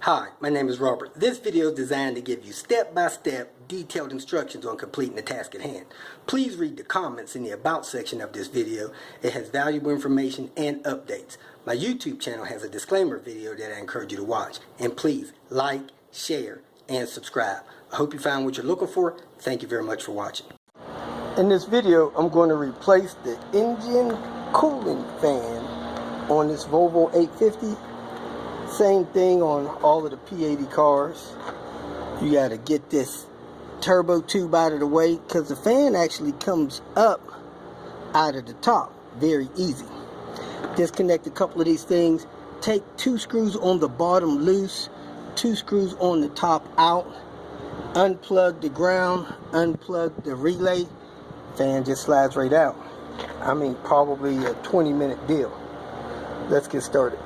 Hi, my name is Robert. This video is designed to give you step-by-step detailed instructions on completing the task at hand. Please read the comments in the About section of this video. It has valuable information and updates. My YouTube channel has a disclaimer video that I encourage you to watch. And please like, share, and subscribe. I hope you found what you're looking for. Thank you very much for watching. In this video, I'm going to replace the engine cooling fan on this Volvo 850. Same thing on all of the P80 cars. You got to get this turbo tube out of the way because the fan actually comes up out of the top very easy. Disconnect a couple of these things. Take 2 screws on the bottom loose, 2 screws on the top out. Unplug the ground, unplug the relay. Fan just slides right out. I mean, probably a 20-minute deal. Let's get started.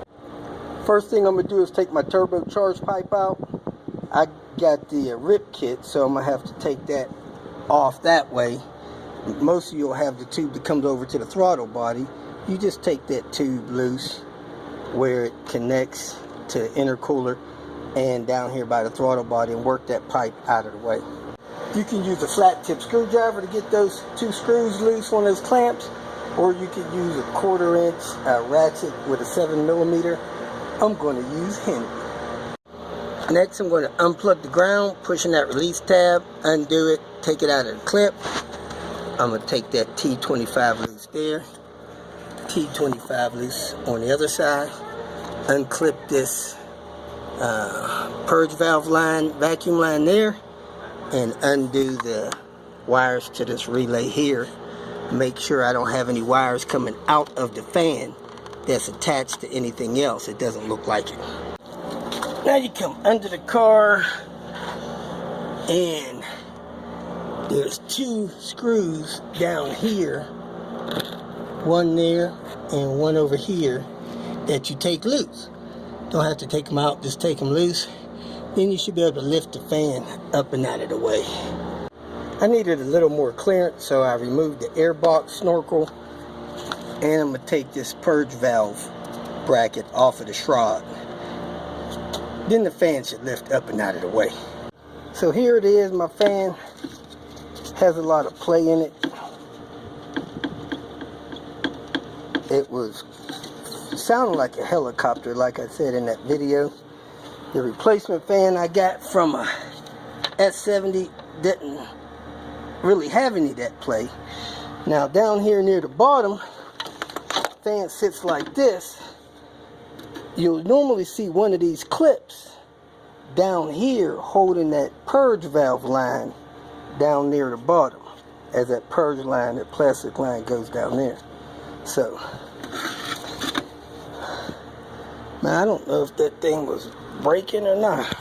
First thing I'm going to do is take my turbocharged pipe out. I got the rip kit, so I'm going to have to take that off that way. Most of you will have the tube that comes over to the throttle body. You just take that tube loose where it connects to intercooler and down here by the throttle body and work that pipe out of the way. You can use a flat tip screwdriver to get those 2 screws loose on those clamps, or you could use a 1/4 inch ratchet with a 7mm. I'm going to use Henry. Next, I'm going to unplug the ground, pushing that release tab, undo it, take it out of the clip. I'm going to take that T25 loose there, T25 loose on the other side, unclip this purge valve line, vacuum line there, and undo the wires to this relay here. Make sure I don't have any wires coming out of the fan that's attached to anything else. It doesn't look like it. Now you come under the car and there's 2 screws down here, one there and one over here, that you take loose. Don't have to take them out, just take them loose. Then you should be able to lift the fan up and out of the way. I needed a little more clearance, so I removed the air box snorkel. And I'm going to take this purge valve bracket off of the shroud. Then the fan should lift up and out of the way. So here it is. My fan has a lot of play in it. It was sounding like a helicopter, like I said in that video. The replacement fan I got from a S70 didn't really have any of that play. Now down here near the bottom, fan sits like this. You'll normally see one of these clips down here holding that purge valve line down near the bottom, as that purge line, that plastic line, goes down there. So now I don't know if that thing was breaking or not,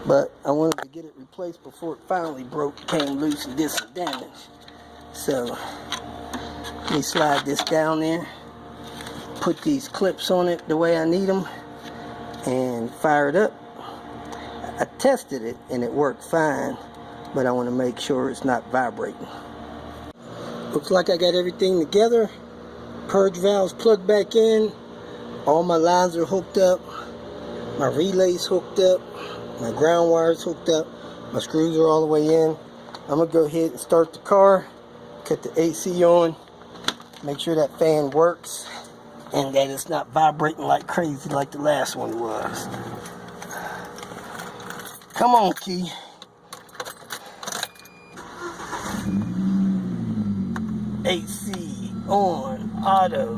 but I wanted to get it replaced before it finally broke, came loose, and did some damage. So let me slide this down there, put these clips on it the way I need them, and fire it up. I tested it and it worked fine, but I want to make sure it's not vibrating. Looks like I got everything together. Purge valves plugged back in. All my lines are hooked up. My relay's hooked up. My ground wire's hooked up. My screws are all the way in. I'm going to go ahead and start the car. Cut the AC on. Make sure that fan works and that it's not vibrating like crazy like the last one was. Come on, key. AC on, auto,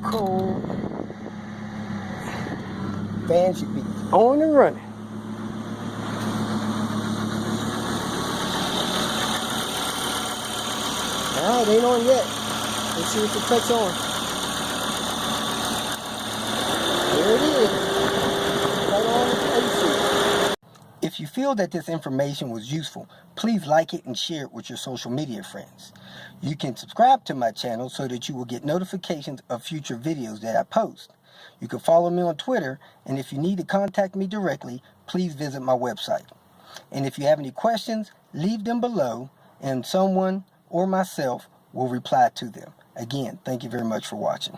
cold. Fan should be on and running. No, it ain't on yet. Let's see if it cuts on. There it is. Cut on the AC. If you feel that this information was useful, please like it and share it with your social media friends. You can subscribe to my channel so that you will get notifications of future videos that I post. You can follow me on Twitter, and if you need to contact me directly, please visit my website. And if you have any questions, leave them below, and someone or myself will reply to them. Again, thank you very much for watching.